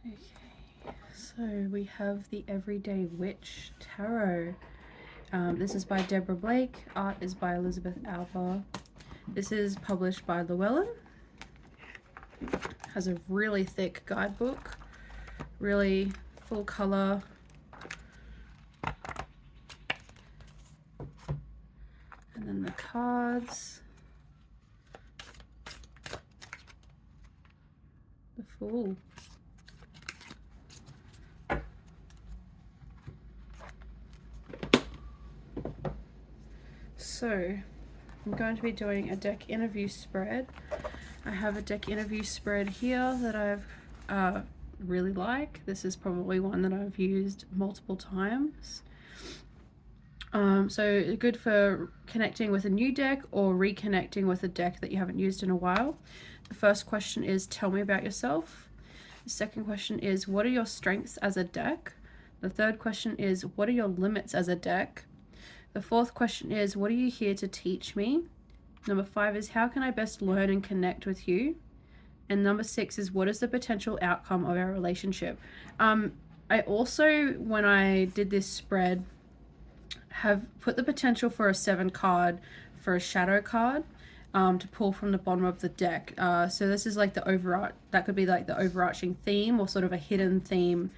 Okay, so we have the Everyday Witch Tarot. This is by Deborah Blake. Art is by Elizabeth Alba. This is published by Llewellyn. Has a really thick guidebook, really full color. And then the cards. The Fool. So, I'm going to be doing a deck interview spread. I have a deck interview spread here that I've really like. This is probably one that I've used multiple times. So good for connecting with a new deck or reconnecting with a deck that you haven't used in a while. The first question is, tell me about yourself. The second question is, what are your strengths as a deck? The third question is, what are your limits as a deck? The fourth question is, what are you here to teach me? Number 5 is, how can I best learn and connect with you? And number 6 is, what is the potential outcome of our relationship? I also, when I did this spread, have put the potential for a 7 card for a shadow card to pull from the bottom of the deck. So this is like that could be like the overarching theme or sort of a hidden theme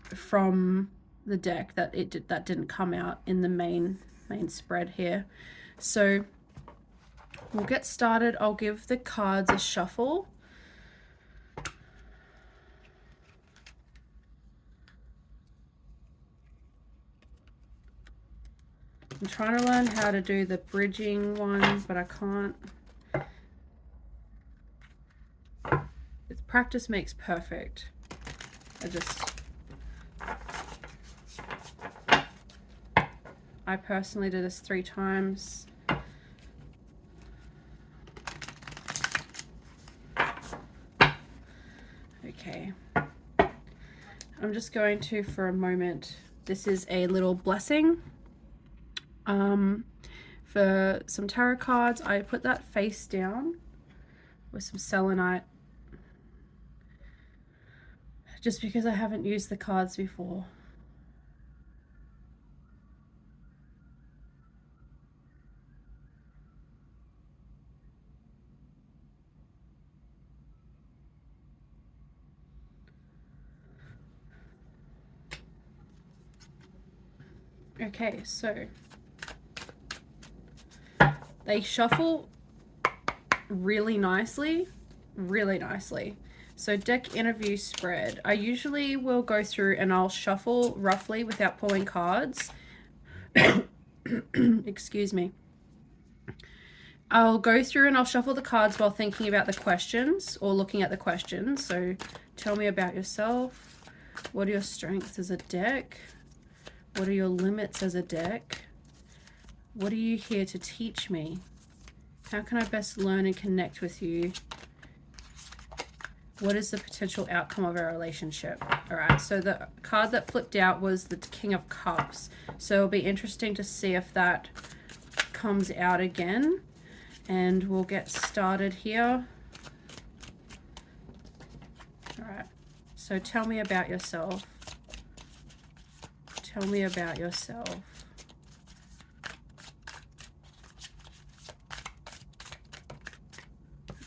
from the deck that didn't come out in the main spread here. So we'll get started. I'll give the cards a shuffle. I'm trying to learn how to do the bridging one, but I can't. Practice makes perfect. I personally did this 3 times. Okay. I'm just going to, for a moment, this is a little blessing. For some tarot cards, I put that face down with some selenite, just because I haven't used the cards before. Okay, so they shuffle really nicely, really nicely. So deck interview spread. I usually will go through and I'll shuffle roughly without pulling cards. Excuse me. I'll go through and I'll shuffle the cards while thinking about the questions or looking at the questions. So tell me about yourself. What are your strengths as a deck? What are your limits as a deck? What are you here to teach me? How can I best learn and connect with you? What is the potential outcome of our relationship? All right, so the card that flipped out was the King of Cups. So it'll be interesting to see if that comes out again. And we'll get started here. All right, so tell me about yourself. Tell me about yourself.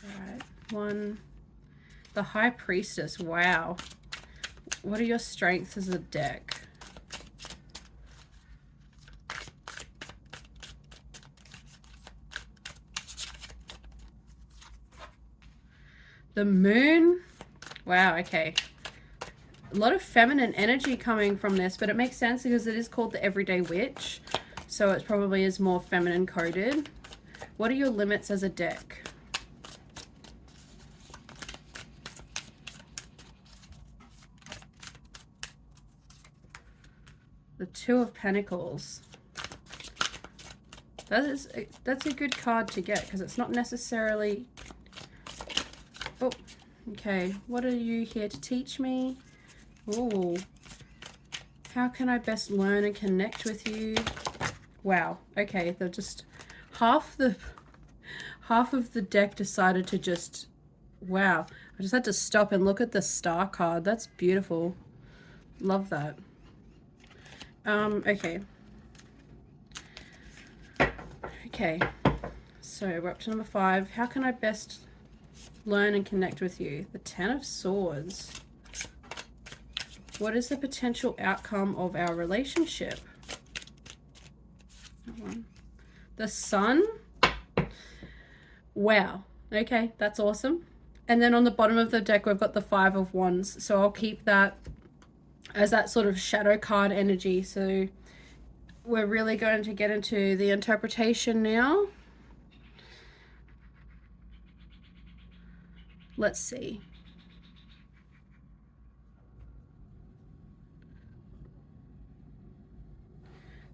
All right, 1. The High Priestess. Wow. What are your strengths as a deck? The Moon. Wow, okay. A lot of feminine energy coming from this, but it makes sense because it is called the Everyday Witch. So it probably is more feminine coded. What are your limits as a deck? The 2 of Pentacles. That's a good card to get because it's not necessarily... Oh, okay. What are you here to teach me? Oh, how can I best learn and connect with you? Wow. Okay, they're just half of the deck decided to just... Wow. I just had to stop and look at the star card. That's beautiful. Love that. Okay. Okay. So we're up to number 5. How can I best learn and connect with you? The 10 of Swords. What is the potential outcome of our relationship? The Sun. Wow. Okay, that's awesome. And then on the bottom of the deck, we've got the 5 of Wands. So I'll keep that as that sort of shadow card energy. So we're really going to get into the interpretation now. Let's see.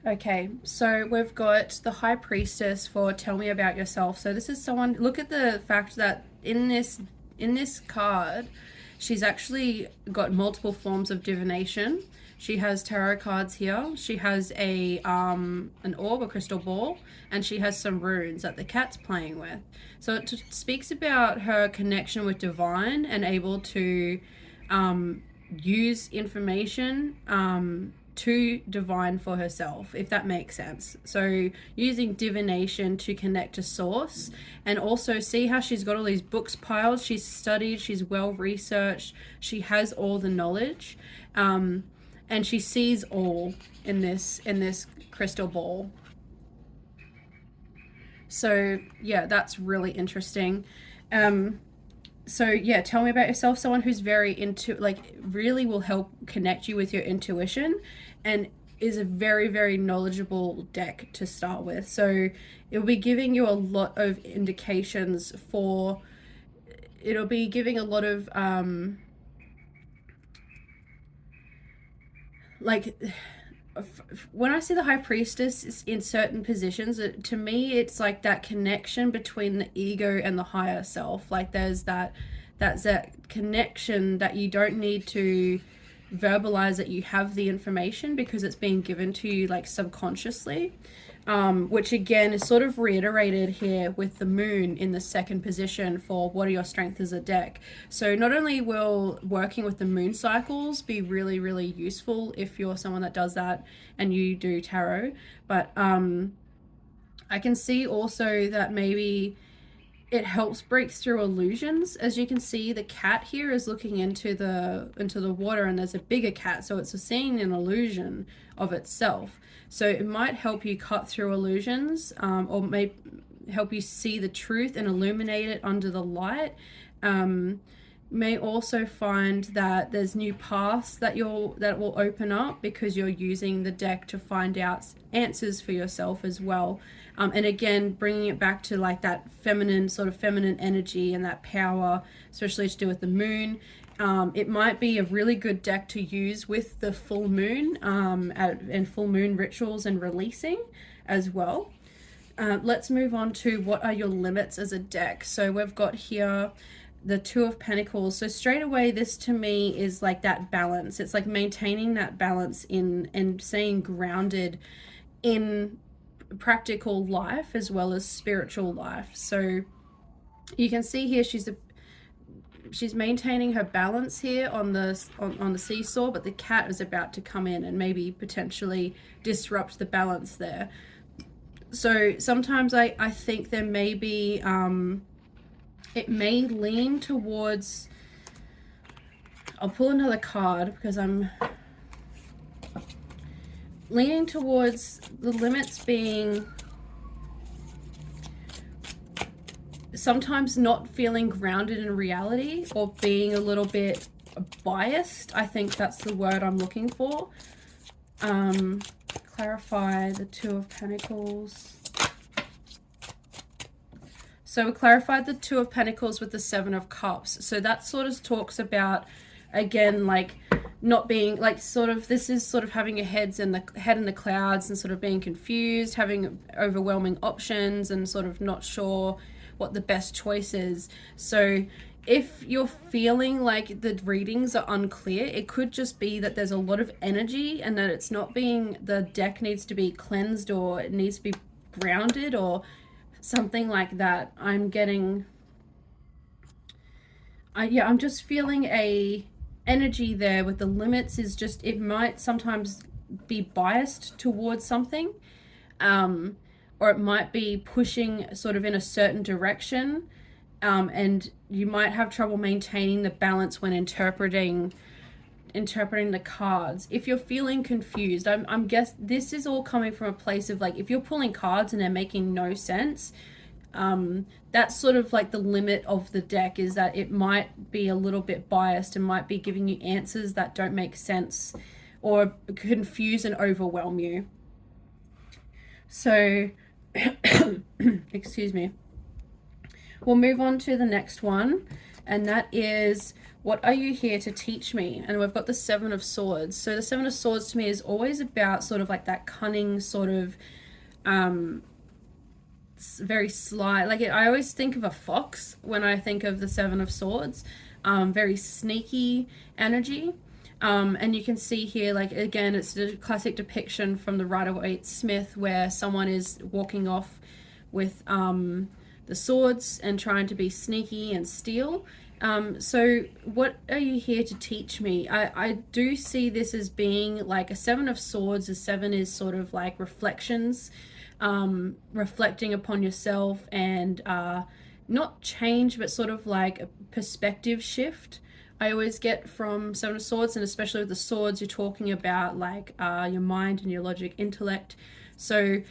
Okay, so we've got the High Priestess for tell me about yourself. So this is someone, look at the fact that in this card, she's actually got multiple forms of divination. She has tarot cards here. She has a an orb, a crystal ball, and she has some runes that the cat's playing with. So it speaks about her connection with divine and able to use information to divine for herself, if that makes sense. So using divination to connect to source, and also see how she's got all these books piled. She's studied, she's well researched, she has all the knowledge, and she sees all in this crystal ball. So yeah, that's really interesting. So yeah, tell me about yourself. Someone who's very into, like, really will help connect you with your intuition, and is a very, very knowledgeable deck to start with. So it'll be giving you a lot of indications for, it'll be giving a lot of like, when I see the High Priestess in certain positions, to me it's like that connection between the ego and the higher self. Like there's that connection that you don't need to verbalize, that you have the information because it's being given to you like subconsciously, which again is sort of reiterated here with the moon in the second position for what are your strengths as a deck. So not only will working with the moon cycles be really, really useful if you're someone that does that and you do tarot, but I can see also that maybe it helps break through illusions. As you can see, the cat here is looking into the water, and there's a bigger cat, so it's seeing an illusion of itself. So it might help you cut through illusions, or may help you see the truth and illuminate it under the light. May also find that there's new paths that will open up because you're using the deck to find out answers for yourself as well. And again, bringing it back to like that feminine energy and that power, especially to do with the moon. It might be a really good deck to use with the full moon, and full moon rituals and releasing as well. Let's move on to what are your limits as a deck. So we've got here the Two of Pentacles. So straight away, this to me is like that balance. It's like maintaining that balance and staying grounded in practical life as well as spiritual life. So you can see here she's maintaining her balance here on the seesaw, but the cat is about to come in and maybe potentially disrupt the balance there. So sometimes I think there may be it may lean towards, I'll pull another card because I'm leaning towards the limits being sometimes not feeling grounded in reality, or being a little bit biased. I think that's the word I'm looking for. Clarify the Two of Pentacles. So we clarified the Two of Pentacles with the Seven of Cups. So that sort of talks about, again, like not being like this is sort of having your head in the clouds and sort of being confused, having overwhelming options and sort of not sure what the best choice is. So if you're feeling like the readings are unclear, it could just be that there's a lot of energy and that it's not being, the deck needs to be cleansed or it needs to be grounded or something like that. I'm getting Yeah, I'm just feeling a energy there with the limits is just, it might sometimes be biased towards something, um, or it might be pushing sort of in a certain direction, and you might have trouble maintaining the balance when interpreting the cards. If you're feeling confused, I'm guess this is all coming from a place of like, if you're pulling cards and they're making no sense, that's sort of like the limit of the deck, is that it might be a little bit biased and might be giving you answers that don't make sense or confuse and overwhelm you. So, excuse me. We'll move on to the next one, and that is, what are you here to teach me? And we've got the Seven of Swords. So the Seven of Swords to me is always about sort of like that cunning sort of, very sly, like I always think of a fox when I think of the Seven of Swords. Very sneaky energy. And you can see here, like, again, it's a classic depiction from the Rider-Waite Smith where someone is walking off with the swords and trying to be sneaky and steal. So what are you here to teach me? I do see this as being like a Seven of Swords. A seven is sort of like reflections, reflecting upon yourself and not change, but sort of like a perspective shift. I always get from Seven of Swords, and especially with the swords, you're talking about like your mind and your logic, intellect. So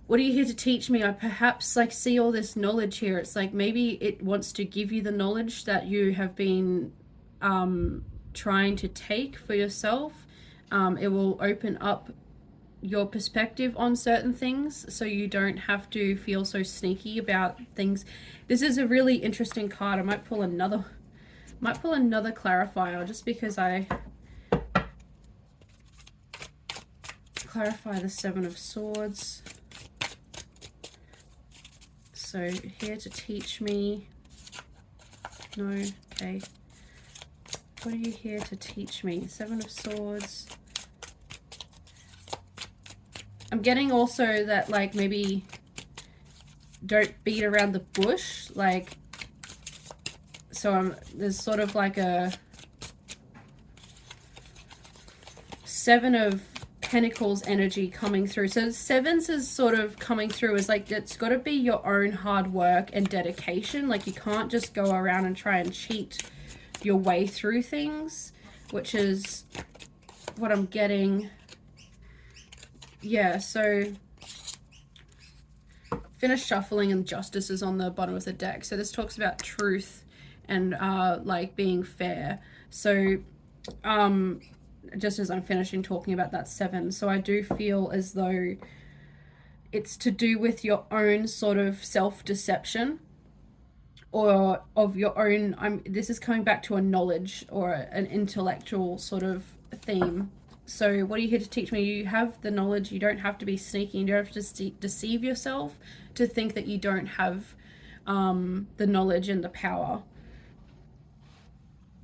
what are you here to teach me? I perhaps like see all this knowledge here. It's like maybe it wants to give you the knowledge that you have been trying to take for yourself. It will open up your perspective on certain things so you don't have to feel so sneaky about things. This is a really interesting card. I might pull another clarifier just because I clarify the Seven of Swords. So here to teach me. No, okay. What are you here to teach me? Seven of Swords. I'm getting also that like maybe don't beat around the bush, like, so there's sort of like a Seven of Pentacles energy coming through. So sevens is sort of coming through as like, it's got to be your own hard work and dedication. Like you can't just go around and try and cheat your way through things, which is what I'm getting. Yeah, so finish shuffling and Justice is on the bottom of the deck. So this talks about truth and like being fair. So just as I'm finishing talking about that seven, so I do feel as though it's to do with your own sort of self-deception or of your own, this is coming back to a knowledge or an intellectual sort of theme. So what are you here to teach me? You have the knowledge. You don't have to be sneaky. You don't have to deceive yourself to think that you don't have the knowledge and the power.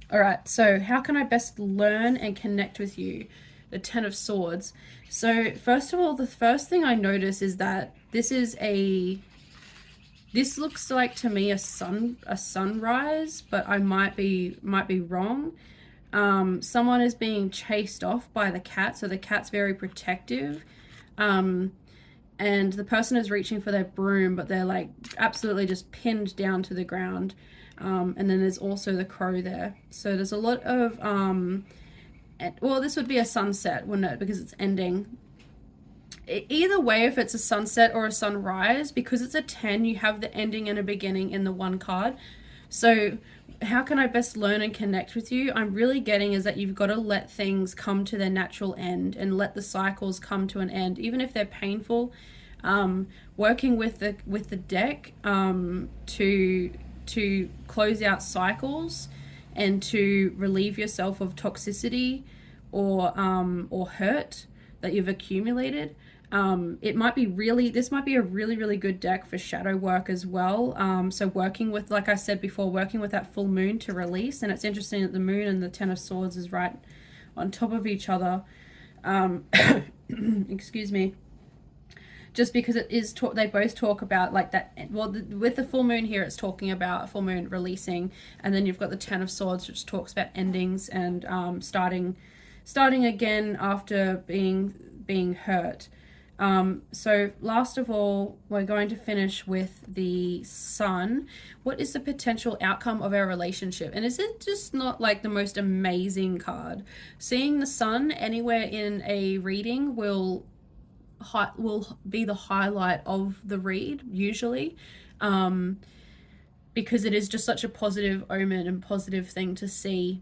All right, so how can I best learn and connect with you? The Ten of Swords. So first of all, the first thing I notice is that this looks like to me a sunrise, but I might be wrong. Someone is being chased off by the cat, so the cat's very protective. And the person is reaching for their broom, but they're like absolutely just pinned down to the ground. And then there's also the crow there. So there's a lot of, well, this would be a sunset, wouldn't it? Because it's ending. Either way, if it's a sunset or a sunrise, because it's a 10, you have the ending and a beginning in the one card. So how can I best learn and connect with you? I'm really getting is that you've got to let things come to their natural end and let the cycles come to an end, even if they're painful. Working with the deck to close out cycles and to relieve yourself of toxicity or hurt that you've accumulated. This might be a really good deck for shadow work as well. So working with, like I said before, working with that full moon to release. And it's interesting that the moon and the Ten of Swords is right on top of each other. Excuse me. just because it is they both talk about like that. Well, with the full moon here, it's talking about a full moon releasing, and then you've got the Ten of Swords, which talks about endings and starting again after being hurt. So last of all, we're going to finish with the Sun. What is the potential outcome of our relationship? And is it just not like the most amazing card? Seeing the Sun anywhere in a reading will be the highlight of the read usually, because it is just such a positive omen and positive thing to see,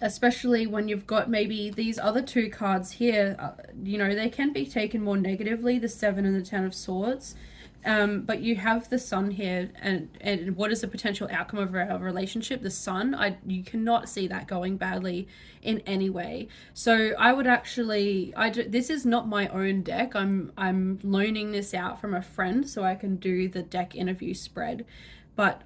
especially when you've got maybe these other two cards here. They can be taken more negatively, the Seven and the Ten of Swords, but you have the Sun here, and what is the potential outcome of our relationship? The Sun, you cannot see that going badly in any way. So I would actually, this is not my own deck. I'm loaning this out from a friend so I can do the deck interview spread, but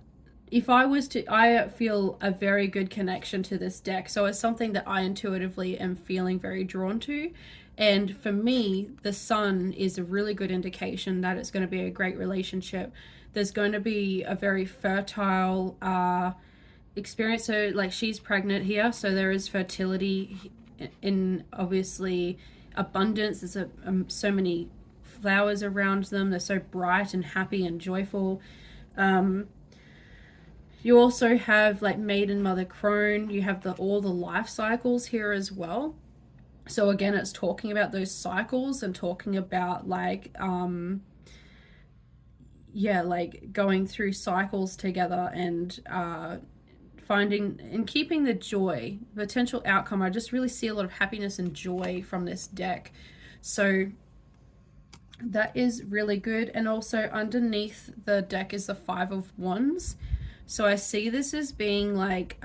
if I was to, I feel a very good connection to this deck. So it's something that I intuitively am feeling very drawn to. And for me, the Sun is a really good indication that it's going to be a great relationship. There's going to be a very fertile experience. So like she's pregnant here, so there is fertility in obviously abundance. There's so many flowers around them. They're so bright and happy and joyful. You also have like maiden, mother, crone. You have all the life cycles here as well. So again, it's talking about those cycles and talking about like like going through cycles together and finding and keeping the joy, potential outcome. I just really see a lot of happiness and joy from this deck. So that is really good. And also underneath the deck is the Five of Wands. So I see this as being like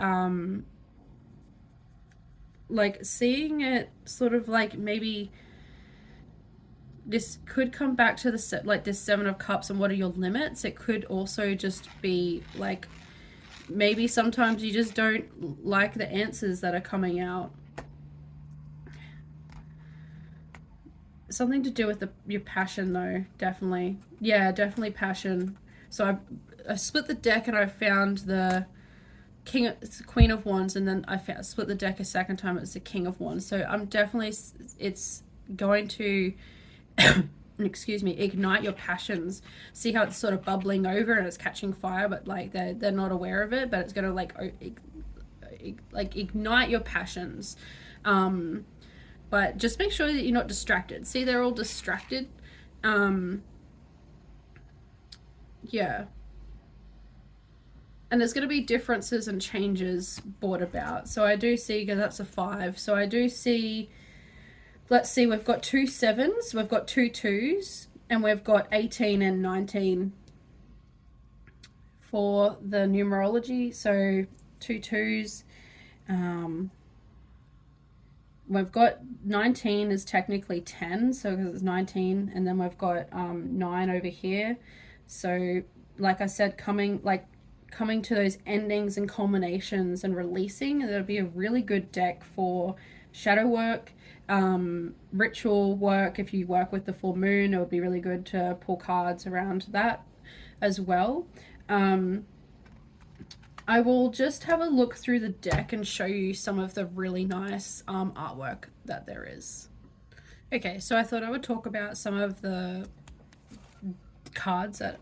seeing it sort of like maybe this could come back to the like this Seven of Cups and what are your limits. It could also just be like maybe sometimes you just don't like the answers that are coming out. Something to do with your passion though, definitely. Yeah, definitely passion. So I split the deck and I found the Queen of Wands, and then I split the deck a second time, it's the King of Wands. So I'm definitely, it's going to excuse me, ignite your passions. See how it's sort of bubbling over and it's catching fire, but like they're not aware of it, but it's going to like ignite your passions. But just make sure that you're not distracted. See, they're all distracted. Yeah. And there's going to be differences and changes brought about. So I do see, because that's a 5. So I do see, let's see, we've got 2 7s, we've got 2 2s, and we've got 18 and 19 for the numerology. So 2 2s. We've got 19 is technically 10, so because it's 19, and then we've got 9 over here. So like I said, coming to those endings and culminations and releasing, that'll be a really good deck for shadow work, ritual work. If you work with the full moon, it would be really good to pull cards around that as well. I will just have a look through the deck and show you some of the really nice artwork that there is. Okay, so I thought I would talk about some of the cards that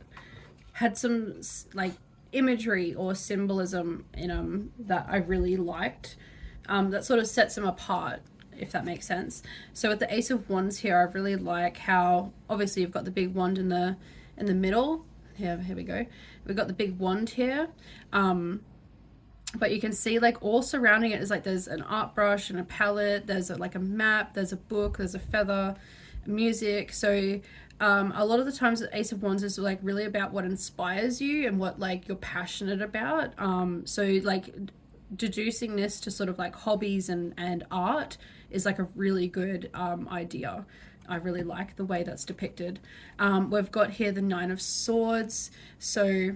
had some like imagery or symbolism in them that I really liked, that sort of sets them apart, if that makes sense. So with the Ace of Wands here, I really like how obviously you've got the big wand in the middle. Here we go. We've got the big wand here, but you can see like all surrounding it is like there's an art brush and a palette, there's like a map, there's a book, there's a feather, music. So a lot of the times the Ace of Wands is like really about what inspires you and what like you're passionate about. So like deducing this to sort of like hobbies and art is like a really good idea. I really like the way that's depicted. We've got here the Nine of Swords. So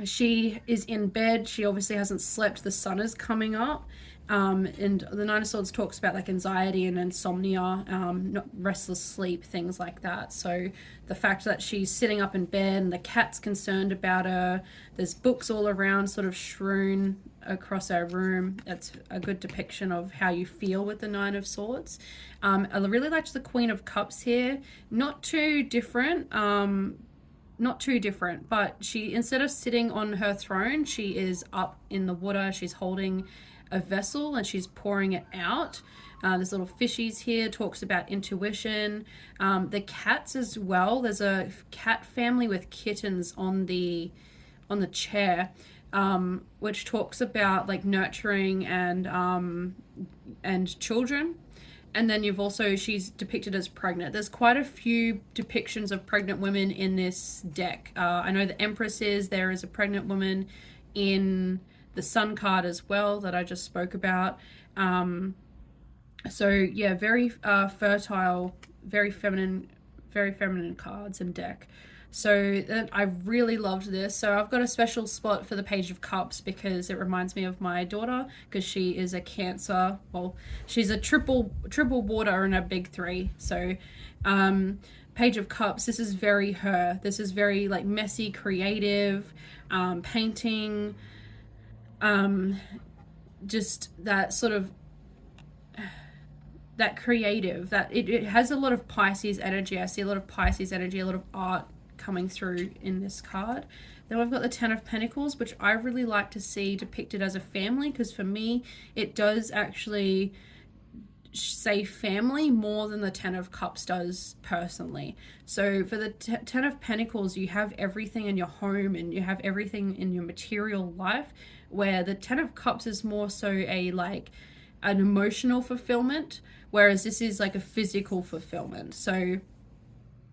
She is in bed. She obviously hasn't slept. The sun is coming up. And the Nine of Swords talks about like anxiety and insomnia, not restless sleep, things like that. So the fact that she's sitting up in bed and the cat's concerned about her, there's books all around, sort of strewn across our room. That's a good depiction of how you feel with the Nine of Swords. I really liked the Queen of Cups here. Not too different. Not too different, but she, instead of sitting on her throne, she is up in the water. She's holding a vessel and she's pouring it out. There's little fishies here, talks about intuition. The cats as well. There's a cat family with kittens on the chair, which talks about like nurturing and children. And then you've also, she's depicted as pregnant. There's quite a few depictions of pregnant women in this deck. I know the Empress is, there is a pregnant woman in the Sun card as well that I just spoke about. So yeah, very fertile, very feminine cards and deck. So I really loved this. So I've got a special spot for the Page of Cups because it reminds me of my daughter, because she is a Cancer. Well, she's a triple water and a big 3. So Page of Cups, this is very her. This is very like messy, creative, painting, just that sort of that creative, that it has a lot of Pisces energy. I see a lot of Pisces energy, a lot of art coming through in this card. Then we've got the Ten of Pentacles, which I really like to see depicted as a family, because for me it does actually say family more than the Ten of Cups does personally. So for the Ten of Pentacles, you have everything in your home and you have everything in your material life, where the Ten of Cups is more so a like an emotional fulfillment, whereas this is like a physical fulfillment. So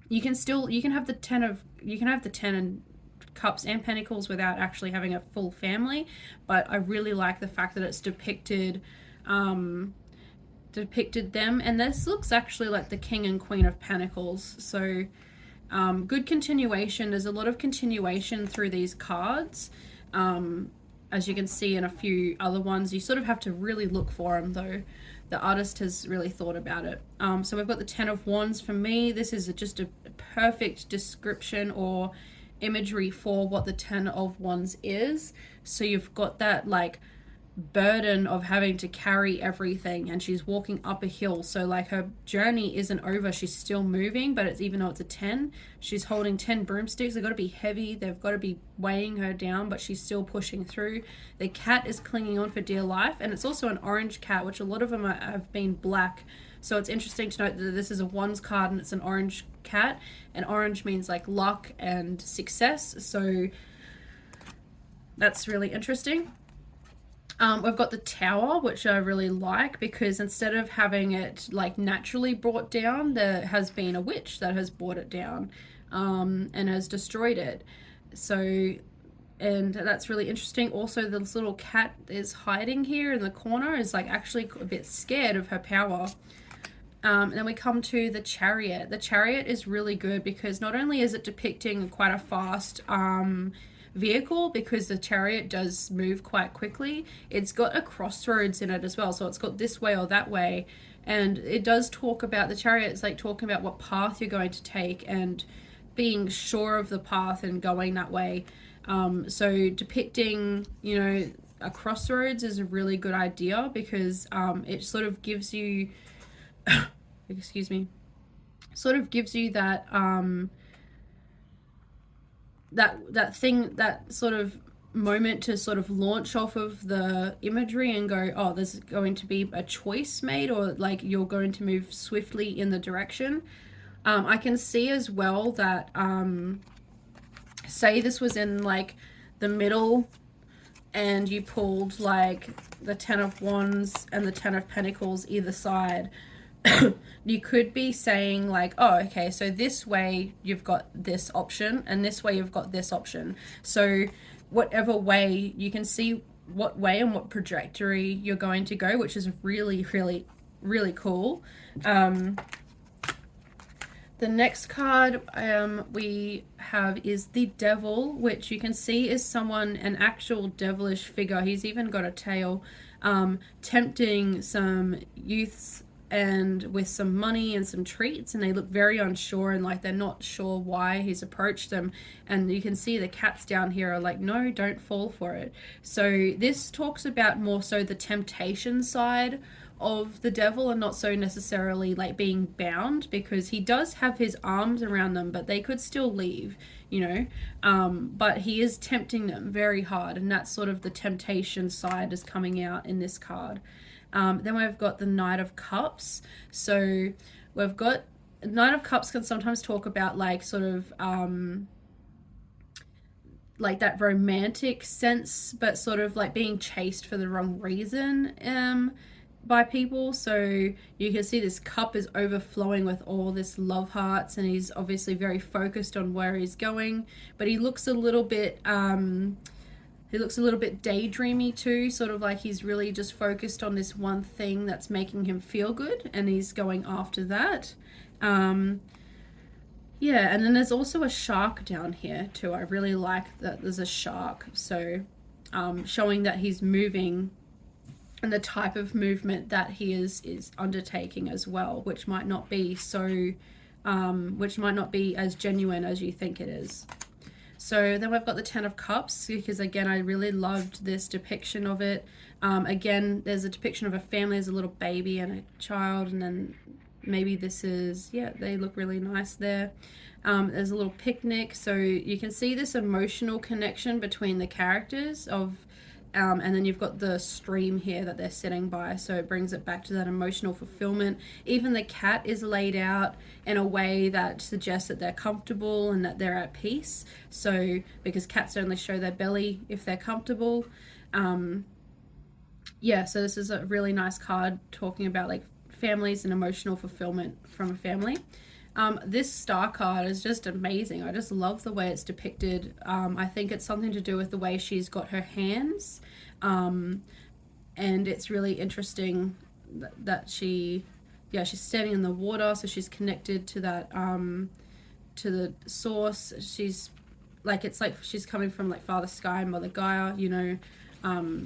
you can have the Ten and Cups and Pentacles without actually having a full family, but I really like the fact that it's depicted them. And this looks actually like the King and Queen of Pentacles. So good continuation. There's a lot of continuation through these cards. As you can see in a few other ones, you sort of have to really look for them though. The artist has really thought about it. So we've got the Ten of Wands. For me, this is just a perfect description or imagery for what the Ten of Wands is. So you've got that like burden of having to carry everything, and she's walking up a hill, so like her journey isn't over, she's still moving, but it's, even though it's a 10, she's holding 10 broomsticks. They've got to be heavy, they've got to be weighing her down, but she's still pushing through. The cat is clinging on for dear life, and it's also an orange cat, which a lot of them have been black. So it's interesting to note that this is a Wands card and it's an orange cat, and orange means like luck and success, so that's really interesting. We've got the Tower, which I really like, because instead of having it like naturally brought down, there has been a witch that has brought it down and has destroyed it. So, and that's really interesting. Also, this little cat is hiding here in the corner, is like actually a bit scared of her power. And then we come to the Chariot. The Chariot is really good because not only is it depicting quite a fast vehicle, because the Chariot does move quite quickly, it's got a crossroads in it as well, so it's got this way or that way, and it does talk about the Chariot. It's like talking about what path you're going to take and being sure of the path and going that way. So depicting, you know, a crossroads is a really good idea, because it sort of gives you excuse me, sort of gives you that that thing, that sort of moment to sort of launch off of the imagery and go, oh, there's going to be a choice made, or like you're going to move swiftly in the direction. I can see as well that say this was in like the middle and you pulled like the Ten of Wands and the Ten of Pentacles either side. You could be saying like, oh, okay, so this way you've got this option and this way you've got this option. So whatever way, you can see what way and what trajectory you're going to go, which is really, really, really cool. The The next card we have is the Devil, which you can see is someone, an actual devilish figure. He's even got a tail, tempting some youths and with some money and some treats, and they look very unsure and like they're not sure why he's approached them. And you can see the cats down here are like, no, don't fall for it. So this talks about more so the temptation side of the devil, and not so necessarily like being bound, because he does have his arms around them, but they could still leave, you know. But he is tempting them very hard, and that's sort of the temptation side is coming out in this card. Then we've got the Knight of Cups. So we've got Knight of Cups can sometimes talk about like sort of like that romantic sense, but sort of like being chased for the wrong reason by people. So you can see this cup is overflowing with all this love hearts, and he's obviously very focused on where he's going, but he looks a little bit daydreamy too, sort of like he's really just focused on this one thing that's making him feel good, and he's going after that. Yeah, and then there's also a shark down here too. I really like that there's a shark. So showing that he's moving and the type of movement that he is undertaking as well, which might not be as genuine as you think it is. So then we've got the Ten of Cups, because again, I really loved this depiction of it. Again, there's a depiction of a family, there's a little baby and a child, and then maybe this is, yeah, they look really nice there. There's a little picnic, so you can see this emotional connection between the characters of, and then you've got the stream here that they're sitting by, so it brings it back to that emotional fulfillment. Even the cat is laid out in a way that suggests that they're comfortable and that they're at peace. So because cats only show their belly if they're comfortable. Yeah, so this is a really nice card talking about like families and emotional fulfillment from a family. This star card is just amazing. I just love the way it's depicted. I think it's something to do with the way she's got her hands. And it's really interesting that she's standing in the water, so she's connected to that, to the source. She's like, it's like she's coming from like Father Sky and Mother Gaia, you know.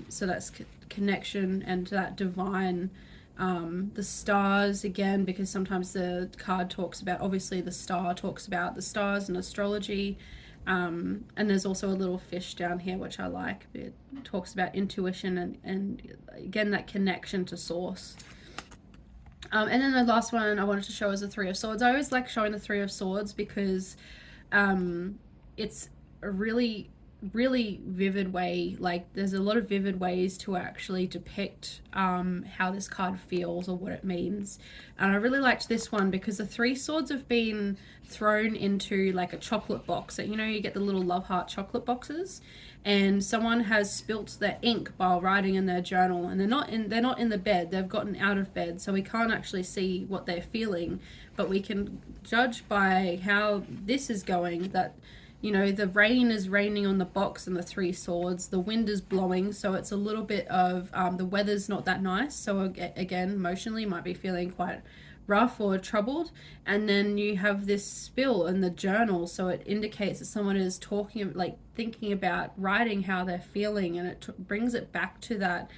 So that's connection and that divine. The stars again, because sometimes the card talks about, obviously the star talks about the stars and astrology, and there's also a little fish down here which I like. It talks about intuition and again that connection to source. And then the last one I wanted to show is the Three of Swords. I always like showing the Three of Swords because it's a really vivid way, like there's a lot of vivid ways to actually depict how this card feels or what it means. And I really liked this one because the Three Swords have been thrown into like a chocolate box that, you know, you get the little love heart chocolate boxes, and someone has spilt their ink while writing in their journal, and they're not in the bed, they've gotten out of bed, so we can't actually see what they're feeling, but we can judge by how this is going that, you know, the rain is raining on the box and the Three Swords, the wind is blowing, so it's a little bit of the weather's not that nice, so again emotionally might be feeling quite rough or troubled. And then you have this spill in the journal, so it indicates that someone is talking, like thinking about writing how they're feeling, and it brings it back to that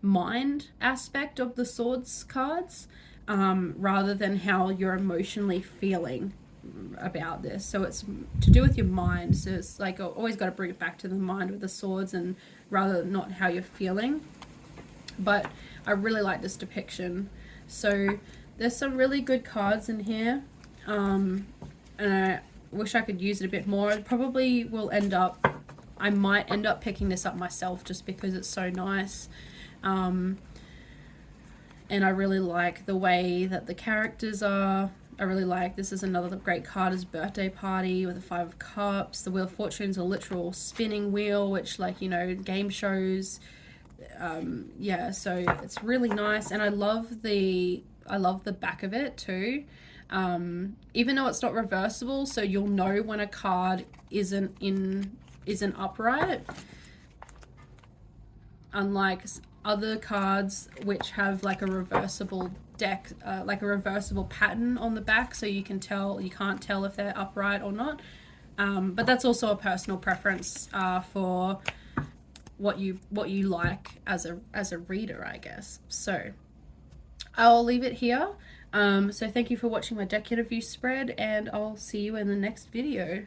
mind aspect of the Swords cards, rather than how you're emotionally feeling about this. So it's to do with your mind, so it's like always got to bring it back to the mind with the swords, and rather not how you're feeling. But I really like this depiction. So there's some really good cards in here, and I wish I could use it a bit more. I might end up picking this up myself just because it's so nice. And I really like the way that the characters are. I really like, this is another great card, is Birthday Party with the Five of Cups. The Wheel of Fortune's a literal spinning wheel, which, like, you know, game shows. Yeah, so it's really nice, and I love the back of it too. Even though it's not reversible, so you'll know when a card isn't upright. Unlike other cards which have like a reversible deck like a reversible pattern on the back, so you can't tell if they're upright or not. But that's also a personal preference for what you like as a reader, I guess. So I'll leave it here. So thank you for watching my deck interview spread, and I'll see you in the next video.